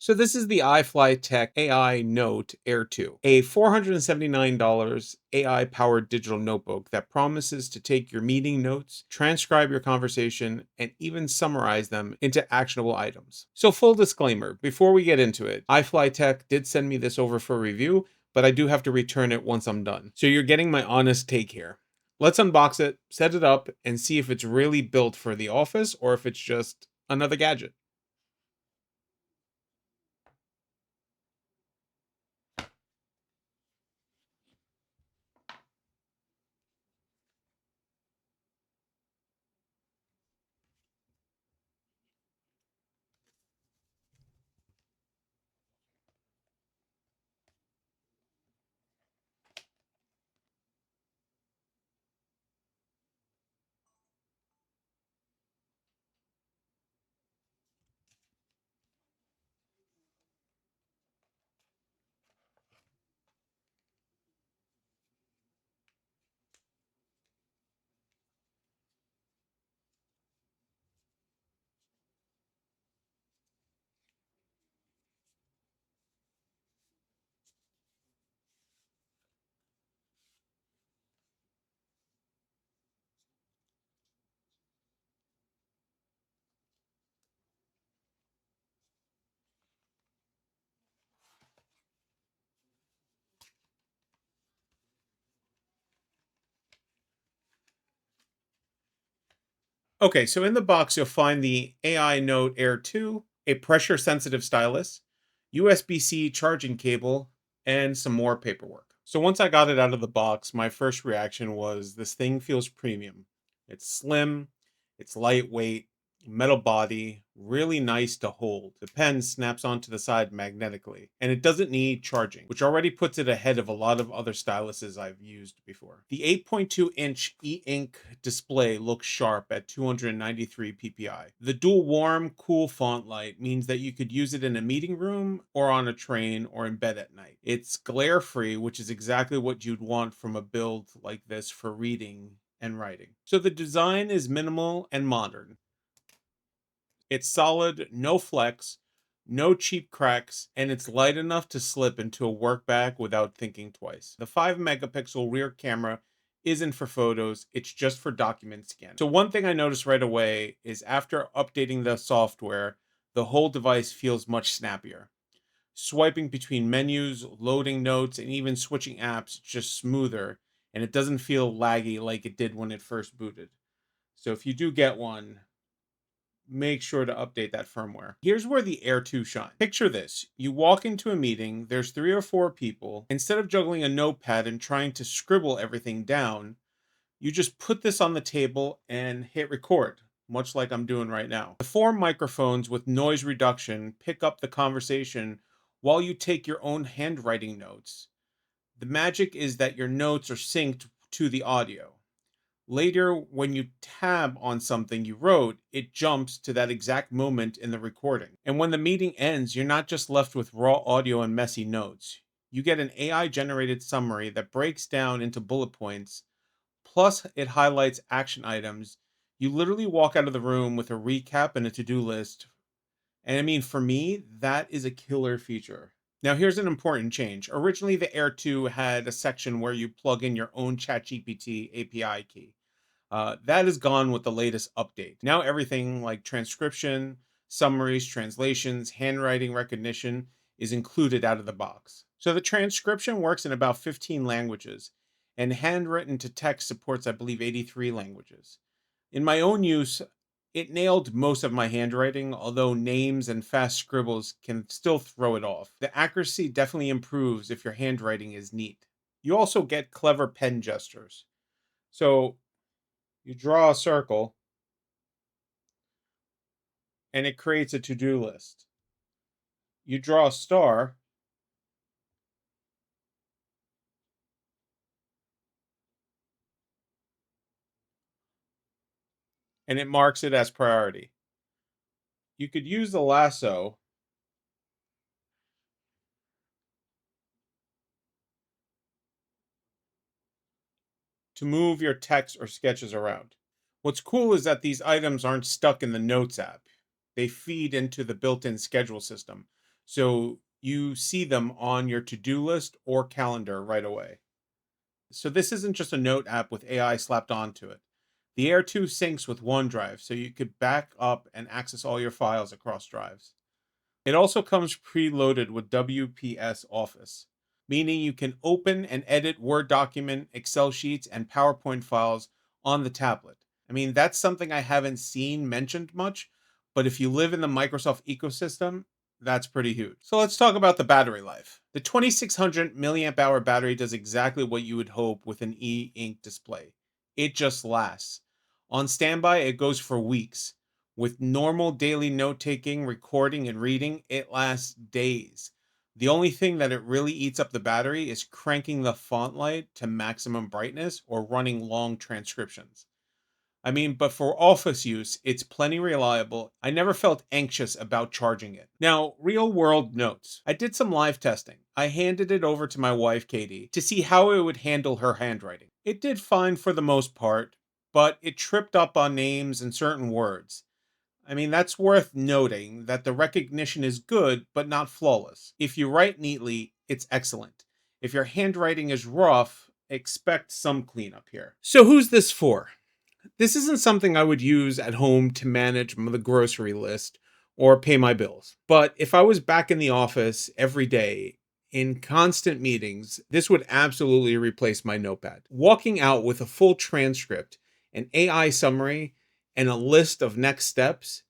So this is the iFLYTEK AI Note Air 2, a $479 AI-powered digital notebook that promises to take your meeting notes, transcribe your conversation, and even summarize them into actionable items. So full disclaimer, before we get into it, iFLYTEK did send me this over for review, but I do have to return it once I'm done. So you're getting my honest take here. Let's unbox it, set it up, and see if it's really built for the office or if it's just another gadget. Okay, so in the box, you'll find the AINOTE Air 2, a pressure sensitive stylus, USB-C charging cable, and some more paperwork. So once I got it out of the box, my first reaction was this thing feels premium. It's slim, it's lightweight, metal body, really nice to hold. The pen snaps onto the side magnetically, and it doesn't need charging, which already puts it ahead of a lot of other styluses I've used before. The 8.2-inch e-ink display looks sharp at 293 ppi. The dual warm, cool font light means that you could use it in a meeting room or on a train or in bed at night. It's glare-free, which is exactly what you'd want from a build like this for reading and writing. So the design is minimal and modern. It's solid, no flex, no cheap cracks, and it's light enough to slip into a work bag without thinking twice. The 5 megapixel rear camera isn't for photos, it's just for document scan. So one thing I noticed right away is after updating the software, the whole device feels much snappier. Swiping between menus, loading notes, and even switching apps just smoother, and it doesn't feel laggy like it did when it first booted. So if you do get one, make sure to update that firmware. Here's where the Air 2 shines. Picture this. You walk into a meeting, there's 3 or 4 people. Instead of juggling a notepad and trying to scribble everything down, you just put this on the table and hit record, much like I'm doing right now. The 4 microphones with noise reduction pick up the conversation while you take your own handwriting notes. The magic is that your notes are synced to the audio. Later, when you tab on something you wrote, it jumps to that exact moment in the recording. And when the meeting ends, you're not just left with raw audio and messy notes. You get an AI generated summary that breaks down into bullet points, plus it highlights action items. You literally walk out of the room with a recap and a to do list. And I mean, for me, that is a killer feature. Now, here's an important change. Originally, the Air 2 had a section where you plug in your own ChatGPT API key. That is gone with the latest update. Now everything like transcription, summaries, translations, handwriting recognition is included out of the box. So the transcription works in about 15 languages, and handwritten to text supports, I believe, 83 languages. In my own use, it nailed most of my handwriting, although names and fast scribbles can still throw it off. The accuracy definitely improves if your handwriting is neat. You also get clever pen gestures. So you draw a circle and it creates a to-do list. You draw a star and it marks it as priority. You could use the lasso to move your text or sketches around. What's cool is that these items aren't stuck in the Notes app. They feed into the built-in schedule system. so you see them on your to-do list or calendar right away. So this isn't just a note app with AI slapped onto it. The Air 2 syncs with OneDrive, so you could back up and access all your files across drives. It also comes preloaded with WPS Office, meaning you can open and edit Word document, Excel sheets, and PowerPoint files on the tablet. I mean, that's something I haven't seen mentioned much, but if you live in the Microsoft ecosystem, that's pretty huge. So let's talk about the battery life. The 2600 milliamp hour battery does exactly what you would hope with an e-ink display. It just lasts. On standby, it goes for weeks. With normal daily note taking, recording, and reading, it lasts days. The only thing that it really eats up the battery is cranking the font light to maximum brightness or running long transcriptions. I mean, but for office use, it's plenty reliable. I never felt anxious about charging it. Now, real world notes. I did some live testing. I handed it over to my wife, Katie, to see how it would handle her handwriting. It did fine for the most part, but it tripped up on names and certain words. I mean, that's worth noting that the recognition is good, but not flawless. If you write neatly, it's excellent. If your handwriting is rough, expect some cleanup here. So, who's this for? This isn't something I would use at home to manage the grocery list or pay my bills. But if I was back in the office every day in constant meetings, this would absolutely replace my notepad. Walking out with a full transcript, an AI summary, and a list of next steps,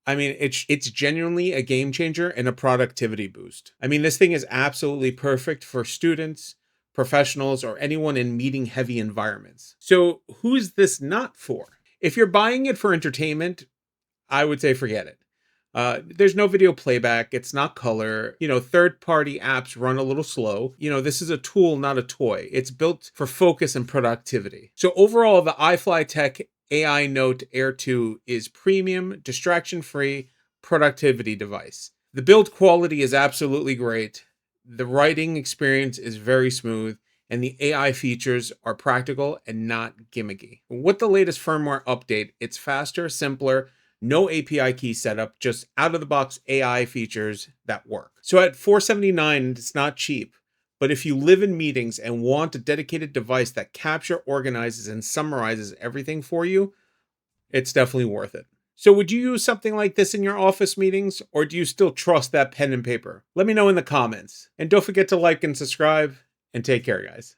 I mean, it's genuinely a game changer and a productivity boost. I mean, this thing is absolutely perfect for students, professionals, or anyone in meeting heavy environments. So, who's this not for? If you're buying it for entertainment, I would say forget it. There's no video playback. It's not color. Third-party apps run a little slow. This is a tool, not a toy. It's built for focus and productivity. So overall, the iFLYTEK AINOTE Air 2 is premium, distraction-free productivity device. The build quality is absolutely great. The writing experience is very smooth, and the AI features are practical and not gimmicky. With the latest firmware update, it's faster, simpler, no API key setup, just out-of-the-box AI features that work. So at $479, it's not cheap, but if you live in meetings and want a dedicated device that captures, organizes, and summarizes everything for you, it's definitely worth it. So would you use something like this in your office meetings, or do you still trust that pen and paper? Let me know in the comments. And don't forget to like and subscribe, and take care, guys.